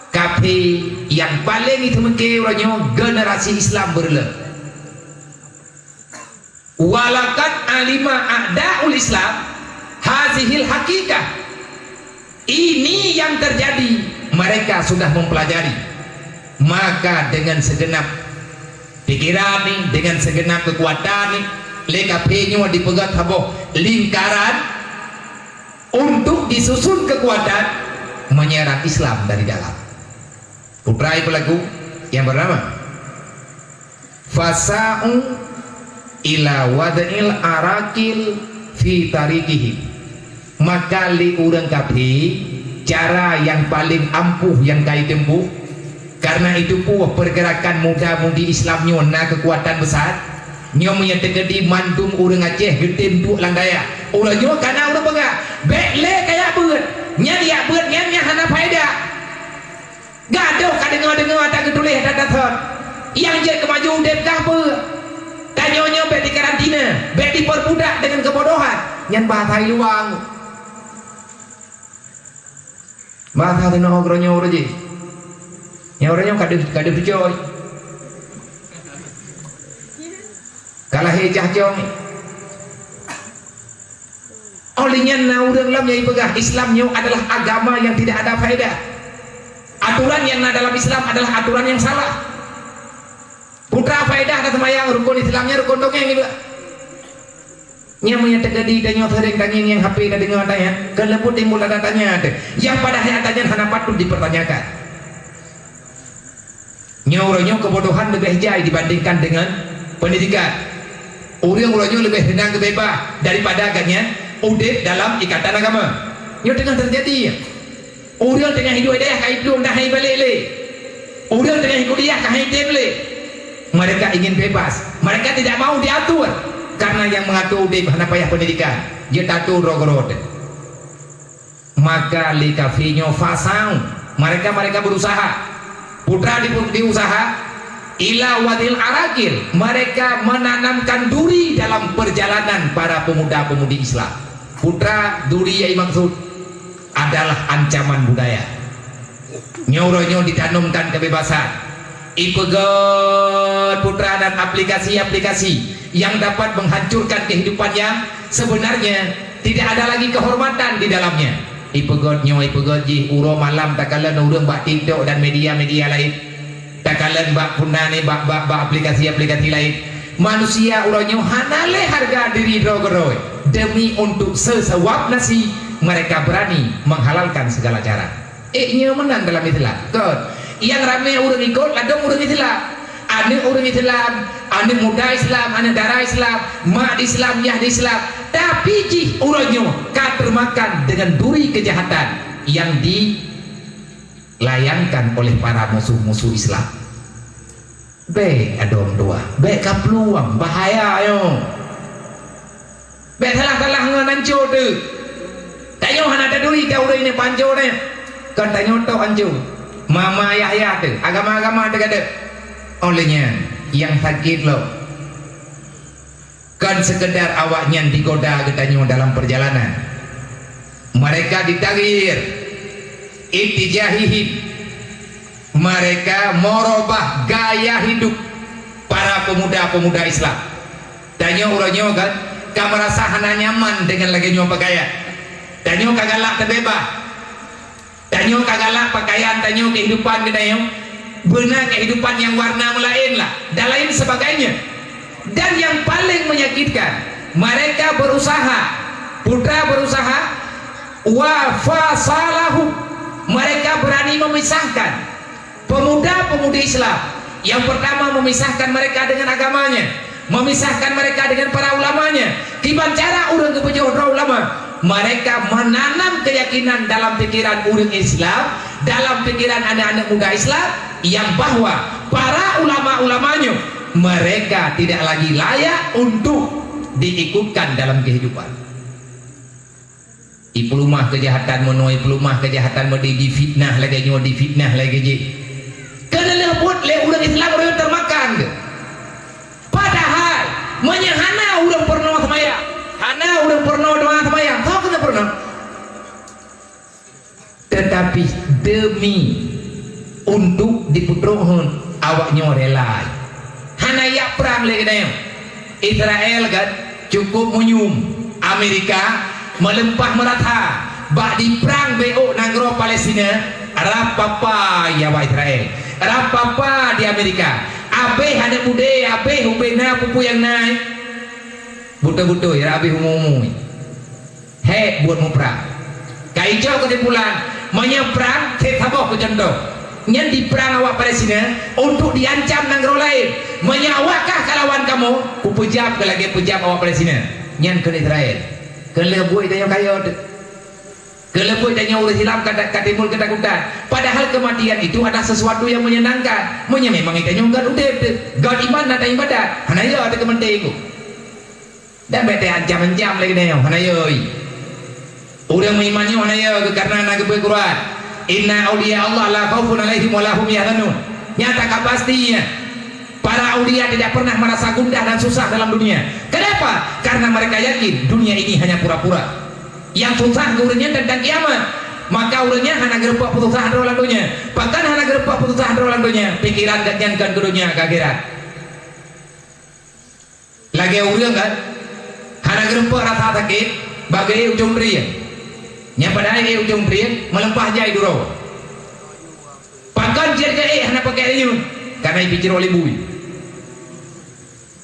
kafe yang paling itu mungkin orangnya generasi Islam berle. Walakat alima a'da'ul Islam hazihil hakikah. Ini yang terjadi, mereka sudah mempelajari. Maka dengan segenap pikiran nih, dengan segenap kekuatan nih, lekapenya dipegat haboh lingkaran untuk disusun kekuatan menyerang Islam dari dalam. Putra pelaku yang bernama Fasa'u ila wad'il arakil fi tariqihi. Maka li urang kapi cara yang paling ampuh yang kai tempuh, karena itu puh pergerakan muda-mudi Islamnya na kekuatan besar nyo punya tegedi mantum urang Aceh getem duk landaya urang nyo kana urang bangga bekle kayak beut nya dia beut nya hana faedah gaduh kadengar-dengar tak ketulih datathon yang je kemaju dep kah beut tanyo bek di karantina bek diperbudak dengan kebodohan nyan bahasa luang bahasa tino ogronyo urang je nya orangnya kadang percaya kalah hejah jong olehnya naudang lam yang pegang Islamnya adalah agama yang tidak ada faedah. Aturan yang dalam Islam adalah aturan yang salah. Putra faedah kata mayang rukun Islamnya rukun dongeng juga nyamanya tegadi dan nyot sering tanya yang HP dan dengar tanya kelebut timbul ada tanya yang pada hayatnya hana patut dipertanyakan. Nyoranya kebodohan lebih jai dibandingkan dengan pendidikan. Orang-orangnya lebih rendah kebebas daripada agaknya udip dalam ikatan agama. Nyo tengah terjadi. Orang tengah hidup dia kai belum dah hai balik le. Orang tengah kuliah kai temle. Mereka ingin bebas. Mereka tidak mau diatur karena yang mengatur udip hana payah pendidikan. Dia tatur rogorod. Maka li kafinyo fasau. Mereka berusaha. Putra diusaha ila wadil arakil, mereka menanamkan duri dalam perjalanan para pemuda-pemudi Islam. Putra duri yang maksud adalah ancaman budaya. Nyoronyo ditanamkan kebebasan. Ipegot putra dan aplikasi-aplikasi yang dapat menghancurkan kehidupannya sebenarnya tidak ada lagi kehormatan di dalamnya. Ipegot ji uro malam takalan urang bak TikTok dan media-media lain. Takalan bak punane bak aplikasi-aplikasi lain. Manusia uranyo hanale harga diri rogeroi demi untuk sesewap nasi mereka berani menghalalkan segala cara. Nya menang dalam Islam. Yang ramai urang ikut ladong urang Islam. Ane orang Islam, ane muda Islam, ane darah Islam, mak Islam, yah Islam. Tapi jih uranyo termakan dengan duri kejahatan yang dilayangkan oleh para musuh-musuh Islam. Adong dua, kapluang bahaya yo. Salah-salah ngananco tu. Tanyo hana ada duri kau ini panco ne. Kan tanyo to anco. Mama Yahya tu, agama-agama tu kata. Olehnya yang sakit loh. Kan sekedar awaknya digoda katanya dalam perjalanan. Mereka ditagir itijahihim, mereka merubah gaya hidup para pemuda-pemuda Islam. Tanya orangnya kan kamu merasa hana nyaman dengan lagi nyoba pakaian. Tanya kagalak terbebas. Tanya kagalak pakaian, tanya kehidupan kita benar kehidupan yang warna lain lah dan lain sebagainya. Dan yang paling menyakitkan, mereka berusaha, putra berusaha wa fasalahu, mereka berani memisahkan pemuda-pemudi Islam. Yang pertama memisahkan mereka dengan agamanya, memisahkan mereka dengan para ulamanya. Kiban cara urang kepenjodoh ulama, mereka menanam keyakinan dalam pikiran urang Islam, dalam pikiran anak-anak muda Islam, yang bahwa para ulama-ulamanya mereka tidak lagi layak untuk diikutkan dalam kehidupan. Ipelumah kejahatan menoi pelumah kejahatan medi difitnah lagi nyo difitnah lagi je. Kena lebut le urang Islam urang termakan ke. Padahal menyahana urang pernah semaya. Hana urang pernah doa semaya. Kau kena pernah. Tetapi demi untuk diputrohun awaknya rela hanayak perang lagi nih Israel kan cukup menyum Amerika melempah merata bak di perang BO nagro Palestina rapapa ya wa Israel rapapa di Amerika abe hana bude abe hubena pupu yang naik buta-buta ya abe humu he buat mu perang kaijau kesimpulan menyeberang tetaboh ke contoh nyan di perang awak Palestina untuk diancam nagro lain menyawakah kalawan kamu ku pejam ke lagi pejam awak Palestina nyan ke Israel ke lebui tanya kayo ke lebui tanya ulah hilang katimul ketakutan padahal kematian itu ada sesuatu yang menyenangkan memang itu nyonggat udah gad iman ada ibadah hanayo ada kementai ku dan bete ancam-ancam lagi nih hanayo orang mengimannya hanayo karena naga Quran inna awliya Allah la khaufun alaihim wa lahum yahzanun nyata pastinya para aulia tidak pernah merasa gundah dan susah dalam dunia. Kenapa? Karena mereka yakin dunia ini hanya pura-pura. Yang susah urutnya tentang kiamat. Maka urutnya hanya gerupa putusan rolan dunia. Bahkan hanya gerupa putusan rolan dunia. Pikiran gantian ke dunia akhirat. Lagi urang kan? Hanya gerupa rasa sakit bagai ujung ria. Yang pada ujung ria melempah jai duro. Bahkan jika hanya pakai ini karena dipikir oleh bui.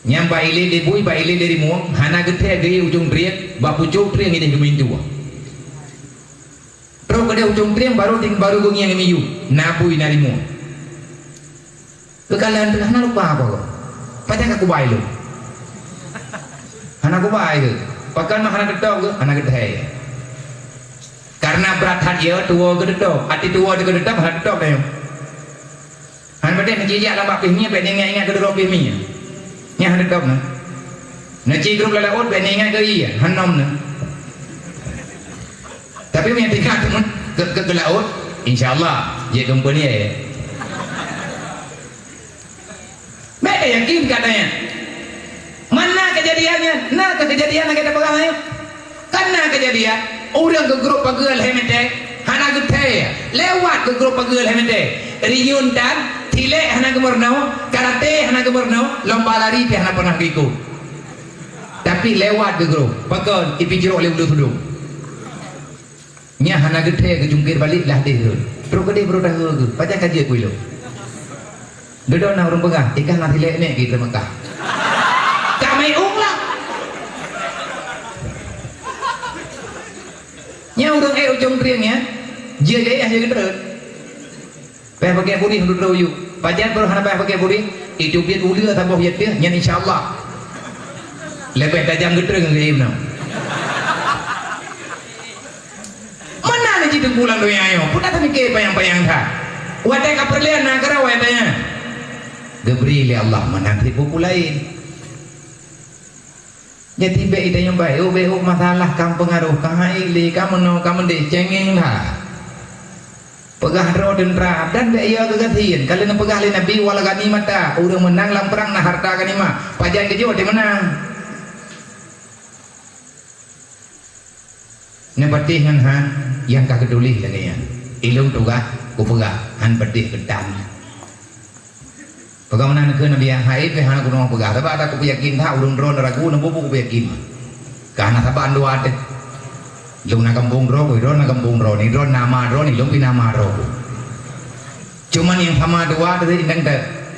Nyam baile de bui baile dari muang hana gethe gaya ujung triak bapu cuk triak ini gemintu terus kada ujung triak baru gung yang miyu nabui nari muang kekalian hana lupa apa kok pacang aku baile hana aku baile pakan mah hana getok hana gethe karena berat hadiah tua gedetok ati tua gedetok hana getok deh hana bade ngejijak lambak pihnya bade ingat gedero pihnya nya hendak dok na ci grup la ot ben ingat ke iya hanom na tapi punya tingkat ke laut insyaallah dia company ya mereka yakin katanya mana kejadiannya nah kejadian kita pegang ayo karena kejadian orang ke grup pagel hemete hana gethe lewat ke grup pagel hemete riun dan Tile hana gemurno, karate hana gemurno, lomba lari teh hana pernah ikut. Tapi lewat ke grup, pakai ipijro oleh bulu-bulu. Nya hana gethe ke jungkir balik lah deh. Terus gede bro dah ke, pacak kaji aku lo. Duduk na orang pegang, ikan nanti lek nek kita Mekah. Kami ulang. Nya orang ujung triangnya, dia gaya aja gitu. Pakai budi hendak royu. Pajan baru hana pakai budi. Itu biar ulia tambah biar dia. Nyan insyaallah. Lebih tajam gedreng game now. Mana ni jitu bulan doya ayo. Puna tak mikir payang-payang dah. Wadai kaperlian nak kera wadainya. Gabriel ya Allah menang tipu lain. Jadi be ida yang baik. Be masalah kam pengaruh kahai kamu no kamu dek cengeng lah. Pegah roh dan ra dan be iya kegatian kalian pegah li nabi wal ganimata urang menang lang perang nah harta ganimah pajan ke Jawa menang ne patih ngan han yang ka keduli lagi ya ilung tuga ku pegah han patih gedam pegah menang ke nabi haid be han ku no pegah tapi ada ku yakin tha urang ron ragu no bubu ku yakin kana saban dua ade lung na kampung ro na kampung ro ni ron nama ro ni lung pi nama ro cuman yang sama dua dari indang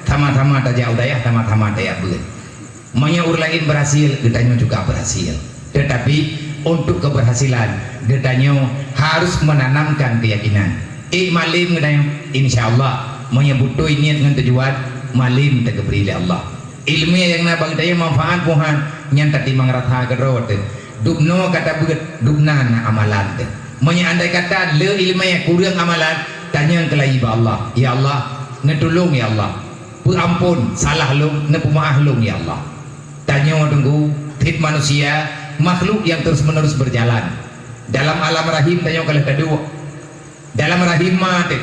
sama-sama tak jauh daya sama-sama daya beul manya ur lain berhasil gedanya juga berhasil tetapi untuk keberhasilan gedanya harus menanamkan keyakinan malim gedanya insyaallah manya butuh niat dengan tujuan malim tak beri Allah ilmu yang nabang daya manfaat Tuhan nyanta timang ratha gerot dubno kata beut dubna amalan teh manya andai kata le ilmu yang kurang amalan tanya kelai ba Allah ya Allah netulung ya Allah ampun salah lu nepemaaf lu ya Allah tanya tunggu hit manusia makhluk yang terus-menerus berjalan dalam alam rahim tanya kalau kedua dalam rahim mati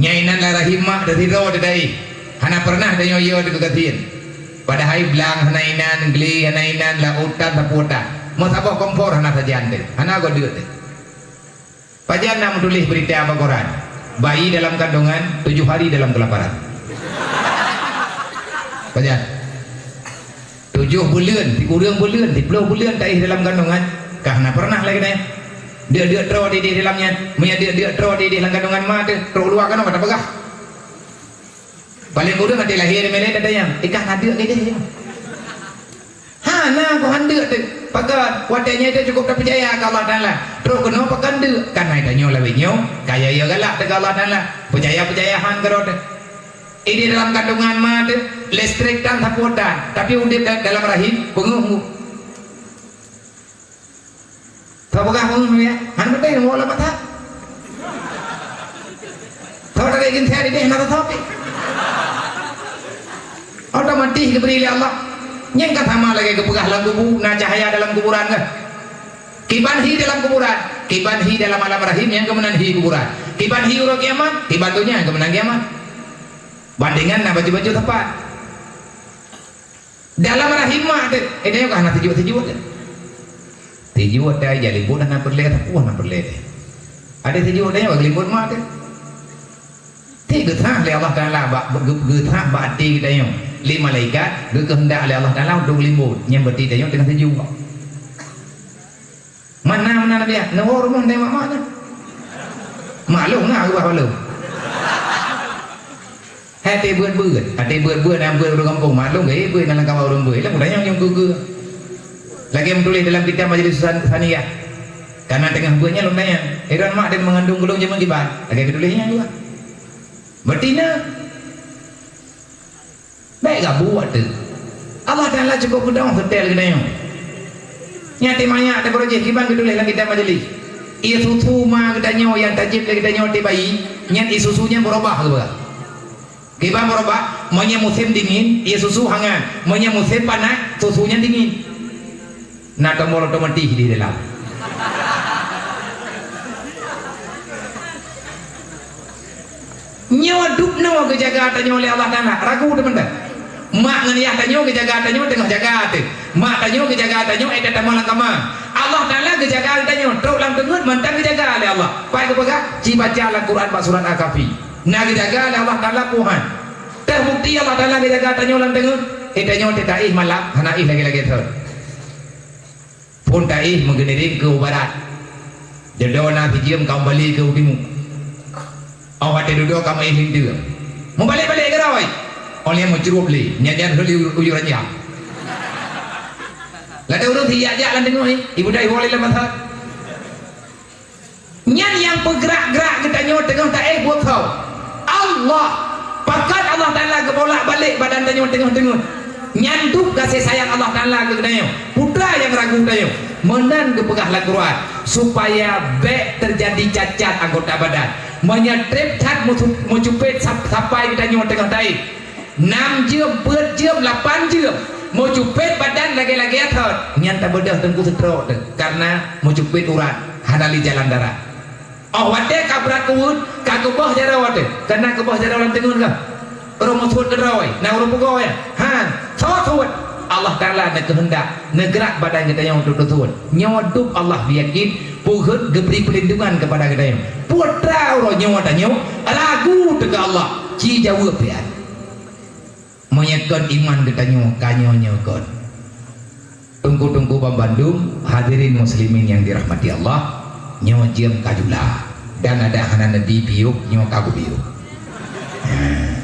nyainan la rahim mah dari ro dari hana pernah tanya yo dikegatin pada hai belang hanainan geli hanainan la utan taputan mau sabah kompor hana sajan teh hana go deut pajan nam tulis berita apa Quran bayi dalam kandungan 7 hari dalam kelaparan. Banyak 7 bulan, 3 bulan, 10 bulan tak dalam kandungan. Karena pernah lagi nih dia draw di dalamnya, dia draw di dalam kandungan mah tu draw luar kan kata pegah. Paling kurang nanti lahir melek ada yang ikan ada ke dia. Ha nah ko hande tu. Pakat wadanya itu cukup tak percaya ke Allah Taala. Terus kena pakan dia kan ada nyo lawe nyo kaya ya galak ke Allah Taala. Percaya-percayaan kerot. Ini dalam kandungan mah tu listrik dan sapotan, tapi udip dalam rahim penguh. Tahu bukan penguh ya? Han betul mau lah mata. Tahu tak ingin saya di nak tahu. Otomatis diberi oleh Allah. Yang kata sama lagi kepegah dalam kubur, nah cahaya dalam kuburan kan? Kibanhi dalam kuburan, kibanhi dalam alam rahim yang kemenangi kuburan. Kibanhi urut kiamat, kibantunya yang kemenang kiamat. Bandingan nah baju-baju tepat. Dalam rahim mah ada, ini yang kahana tujuh ada. Tujuh ada jadi bukan nak berleh, puan nak berleh. Ada tujuh ada yang berlibut mah ada. Tiga thang oleh Allah Taala, getah bati kita yang 5 malaikat, kehendak oleh Allah Taala untuk limut, yang berarti kita yang dengan tujuh. Mana dia? Nawar rumah tengok mana? Maklum ngah gua maklum. Hati buat yang buat orang kampung maklum gay buat dalam kamar orang buat. Lah mudahnya yang gugur. Lagi yang tulis dalam kitab Majelis Saniyah. Karena tengah buatnya lumayan. Iran mak dia mengandung gulung zaman kibar. Lagi tulisnya juga. Betina. Baik gak buat tu. Allah Taala cukup mudah hotel kita yang. Nyati banyak ada projek kiban kita tulis dalam kitab Majelis. Ia susu mah kita nyo yang tajib kita nyo di bayi. Nyat isusunya berubah tu bah. Kiban berubah, maunya musim dingin, ia susu hangat. Maunya musim panas, susunya dingin. Nah tombol otomatis di dalam. Nyawa dup nawa kejaga tanya oleh Allah Taala. Ragu teman dah. Mak ngeniah tanya kejaga tanya tengah jaga tu. Mak tanya kejaga tanya eta tamalang kama. Allah Taala kejaga tanya terus lang tengut mantan kejaga oleh Allah. Pai ke pegah baca Al-Quran surat Al-Kahfi. Nak dijaga oleh Allah Taala Tuhan. Terbukti Allah Taala dijaga tanya ulang tengok. Tanya taih malam, hanaih lagi ter. Pun taih mengenering ke barat. Jadona hijim kau balik ke timur. Awak duduk kamu ihling dia. Mau balik-balik ke rawai. Oleh mau cerup li, nyanyian huli uyuran jam. Lada urut hiyak lan tengok ni. Ibu dah boleh lah masa. Nyan yang bergerak-gerak kita nyot tengok tak buat kau. Allah pakat Allah Taala ke bolak-balik badan tanya tengok-tengok. Nyanduk kasih sayang Allah Taala ke kita putra yang ragu kita menan ke pegah Al-Quran supaya baik terjadi cacat anggota badan. Menyetrip cat mencupit sampai kita nyot tengok tai. 6 jam, 4 jam, 8 jam. Mau cupit badan lagi-lagi atot. Nyan tak bedah tengku setrok karena mau cupit urat hadali jalan darah. Oh wate kabrat kuut kagubah jara wate karena kubah jara orang tengun ka orang musuh kerawai na orang pegawai han sawat Allah Taala nak kehendak negerak badan kita yang untuk tuan nyawa dup Allah yakin puhut geberi perlindungan kepada kita yang putra orang nyawa tanyo lagu tega Allah ci jawab ya menyekan iman kita nyo kanyonya kon tunggu-tunggu Bandung hadirin muslimin yang dirahmati Allah nyawa jam kajulah dan ada hana nabi biuk nyawa kagu biuk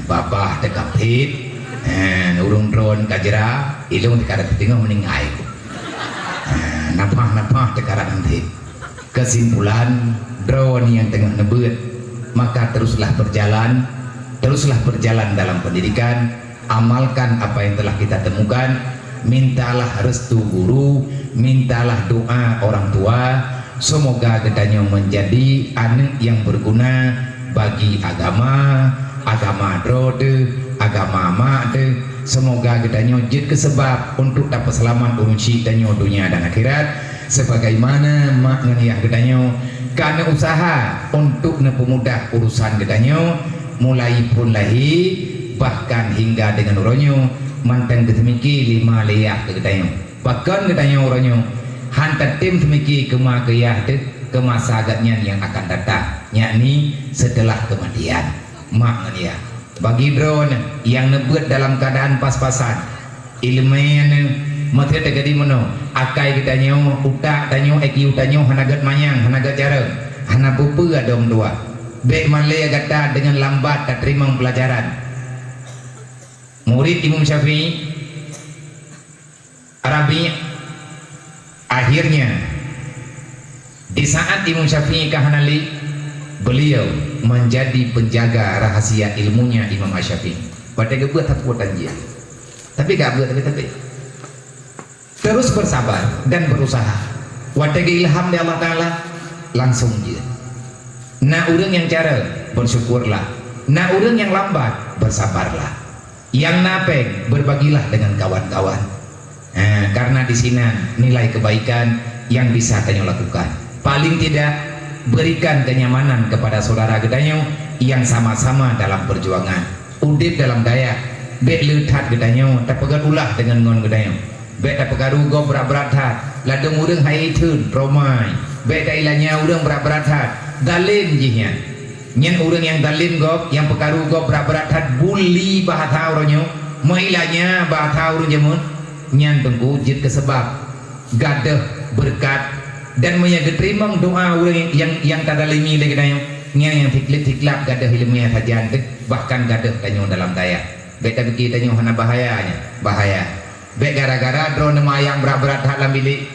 babah tegap hit urung drone kajera ilung tekara tinggal meningai napah tekara nanti kesimpulan drone yang tengah nebut maka teruslah berjalan dalam pendidikan amalkan apa yang telah kita temukan mintalah restu guru mintalah doa orang tua. Semoga kedanyo menjadi anak yang berguna bagi agama drode, agama made. Semoga kedanyo jid kesebab untuk dapat selamat urusi danyo dunia dan akhirat. Sebagaimana mak ngeniah kedanyo karena usaha untuk mempermudah urusan kedanyo mulai pun lahir bahkan hingga dengan uronyo mantan ketemiki 5 leyak kedanyo. Bahkan kedanyo uronyo hantar tim semiki kema keyah ke masa agaknya yang akan datang. yakni setelah kematian. Mak dia bagi drone yang nebut dalam keadaan pas-pasan ilmen mati tegadi mono akai kita nyo utak tanyo eki utanyo hanagat manyang hanagat jarang hana pupu adong dua be malaya kata dengan lambat tak terima pelajaran. Murid Imam Syafi'i Arabi akhirnya di saat Imam Syafi'i kahanali beliau menjadi penjaga rahasia ilmunya Imam Syafi'i. Pada gebuat takut anjir. Tapi gak buat tapi terus bersabar dan berusaha. Pada ilham dari Allah Taala langsung je. Nah urang yang cara bersyukurlah. Nah urang yang lambat bersabarlah. Yang napeng berbagilah dengan kawan-kawan. Nah, karena di sini nilai kebaikan yang bisa kalian lakukan. Paling tidak berikan kenyamanan kepada saudara gedanyo yang sama-sama dalam perjuangan. Udip dalam daya. Bek letat gedanyo tak pegat ulah dengan ngon gedanyo. Bek tak pegaru go berat-berat hat. Ladung urang hai tun romai. Bek tak ilanya urang berat-berat hat. Dalin jihnya. Nyen urang yang dalin go yang pegaru go berat-berat hat bully bahatau ronyo. Mailanya bahatau ronyo. Nyan tunggu jid kesebab gadah berkat dan menyaga terima doa orang yang tadalimi lagi dayo nyan yang tiklip-tiklap gadah ilmu yang sajian bahkan gadah tanyo dalam daya beta beki tanyo hana bahayanya bahaya bek gara-gara drone mayang berat-berat hat dalam bilik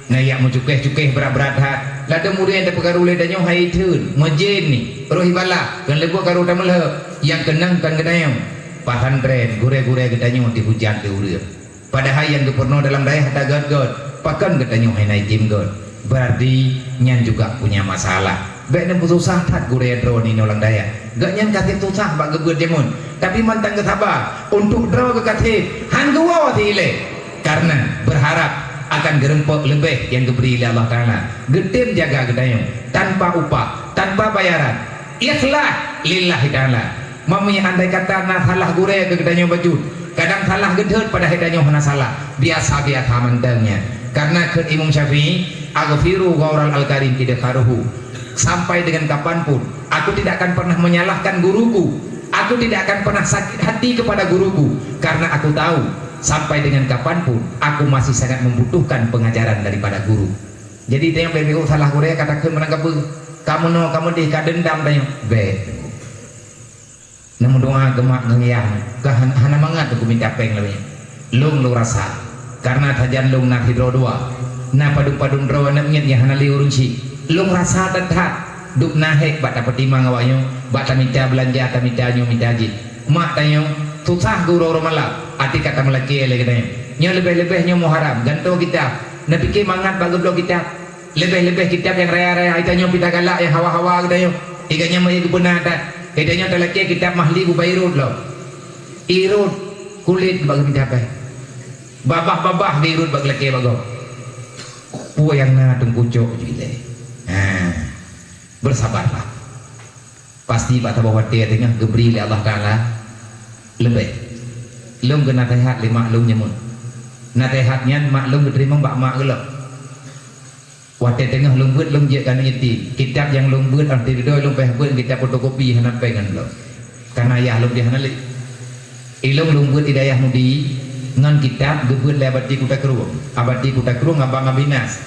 ngayak mucukeh-cukeh berat-berat hat lada murid yang terpegarule tanyo hai tun majin ni rohi bala kan lebu karu tamle yang kenang kan gedayo pahan tren gure-gure gedanyo dihujan di urip padahal yang diperno dalam daya hata god pakan gedanyo hai naik tim god berarti nyan juga punya masalah baik dan susah tak gure drone ini orang daya gak nyan katip susah bak gebut jemun tapi mantang ketaba untuk draw ke katip hangguwa ile karena berharap akan gerempok lebih yang diberi oleh Allah Ta'ala gedim jaga gedayo tanpa upah tanpa bayaran ikhlas lillahi ta'ala mamanya andai kata na salah gure ke gedayo baju kadang salah gedut pada hedanyo hana salah biasa-biasa mantengnya karena ke Imam Syafi'i aghfiru ghaural al-karim idkharuhu sampai dengan kapanpun aku tidak akan pernah menyalahkan guruku aku tidak akan pernah sakit hati kepada guruku karena aku tahu sampai dengan kapanpun aku masih sangat membutuhkan pengajaran daripada guru. Jadi tengok BBU salah guru katakan menangkap kamu no kamu di kadendam tanya be namun doa gemak ngeyang hana mangat aku minta peng lebih lung lu rasa karena tajan lung nak hidro dua na padung-padung draw na ngit yang hana liurunci lung rasa tetap duk nahek bata petimang awaknya bata minta belanja ta minta nyo minta haji mak tanyo susah guru malap ati kata melaki lagi tanyo nyo lebih-lebih nyo muharram ganto kitab na pikir mangat bageblok kitab lebih-lebih kitab yang raya-raya itanyo pita galak yang hawa-hawa tanyo iganya mai gubernah ta idanya talaki kitab mahli bubairud lo irud kulit bagi kitab babah-babah birud bagi laki bago puwa yang na tengkucuk jile bersabarlah pasti bata bawa dia tengah geberi oleh Allah Ta'ala lebih lum kena tehat lima lum nyamun natehatnya maklum diterima mbak mak gelap wate tengah lum buat lum je kan itu kitab yang lum buat arti doi lum peh buat kitab fotokopi hana pengen lo karena ya lum dia hana li ilum lum buat hidayah mudi ngan kitab gebuat le abadi kuta kerung abang abinas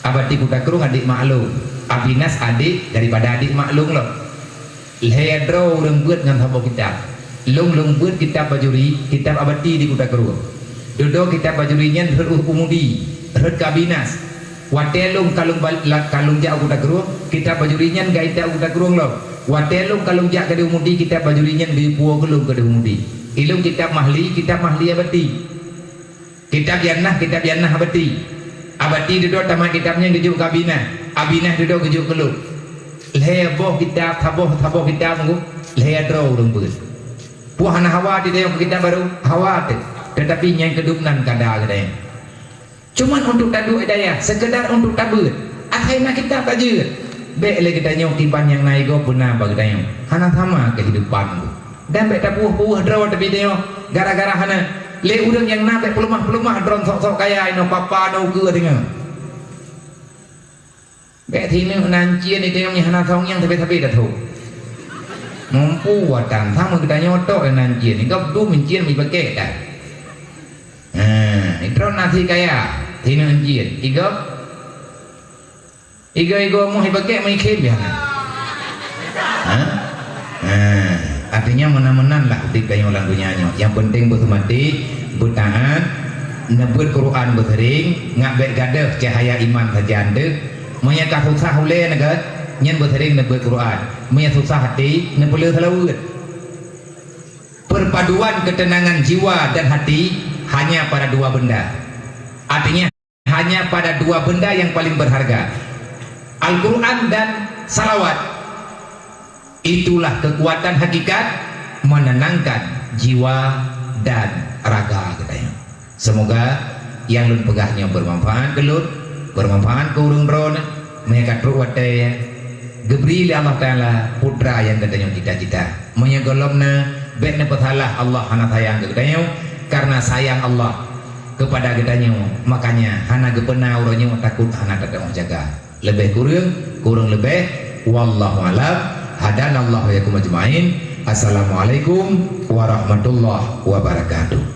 abadi kuta kerung adik maklum abinas adik daripada adik maklum lo lehedro lum buat ngan habo kitab lum buat kitab bajuri kitab abadi di kuta kerung dodo kitab bajurinya herut umudi herut kabinas watelung kalung jak kuda gerung kita bajurinya gaita kuda gerung lo watelung kalung jak kada umudi kita bajurinya di puo gelung kada umudi ilung kitab mahli abadi kitab yanah abadi duduk tamat kitabnya gejuk abinah duduk gejuk gelung leboh kitab taboh kitab ngu ledro urung beut puhana hawa di dalam kitab baru hawa tetapi yang kedupnan kada kada cuman untuk tadu daya sekedar untuk tabut akhirnya kita tajud be le kita nyong tiban yang naik go punah bagdayo hana sama kehidupan dan be tapuh draw tapi dia gara-gara hana le urang yang nabe pelumah dron sok-sok kaya ino papa no ke dengan Bẻ thì nó nan chia này tao nhà nào thông nhang tapi dah tahu. Mampu watan tham kita nyoto nan chia ni kau tu mencien mi pakai dah. Itu nanti kaya thì nan chia Igo mau pakai mai kem ya. Artinya menan-menan lah ketika yang orang dunyanya. Yang penting berhormati, bertahan, nebut Quran bertering, ngabek gadah cahaya iman saja anda. Menyakah susah oleh negara, nyen bertering nebut Quran. Menyakah susah hati, nebulur halawud. Perpaduan ketenangan jiwa dan hati hanya pada dua benda. Artinya hanya pada dua benda yang paling berharga. Al-Quran dan salawat. Itulah kekuatan hakikat menenangkan jiwa dan raga katanya. Semoga yang lun pegahnya bermanfaat kelun, bermanfaat ke urung drone, menyekat ruwataya. Gebri Allah Taala putra yang katanya cita-cita. Menyegolomna bekna petalah Allah hana sayang katanya karena sayang Allah kepada katanya. Makanya hana gepena urangnya takut hana tetap jaga. Lebih kurang lebih wallahu alam. Hadanallahu wa yakum ajmain. Assalamualaikum warahmatullahi wabarakatuh.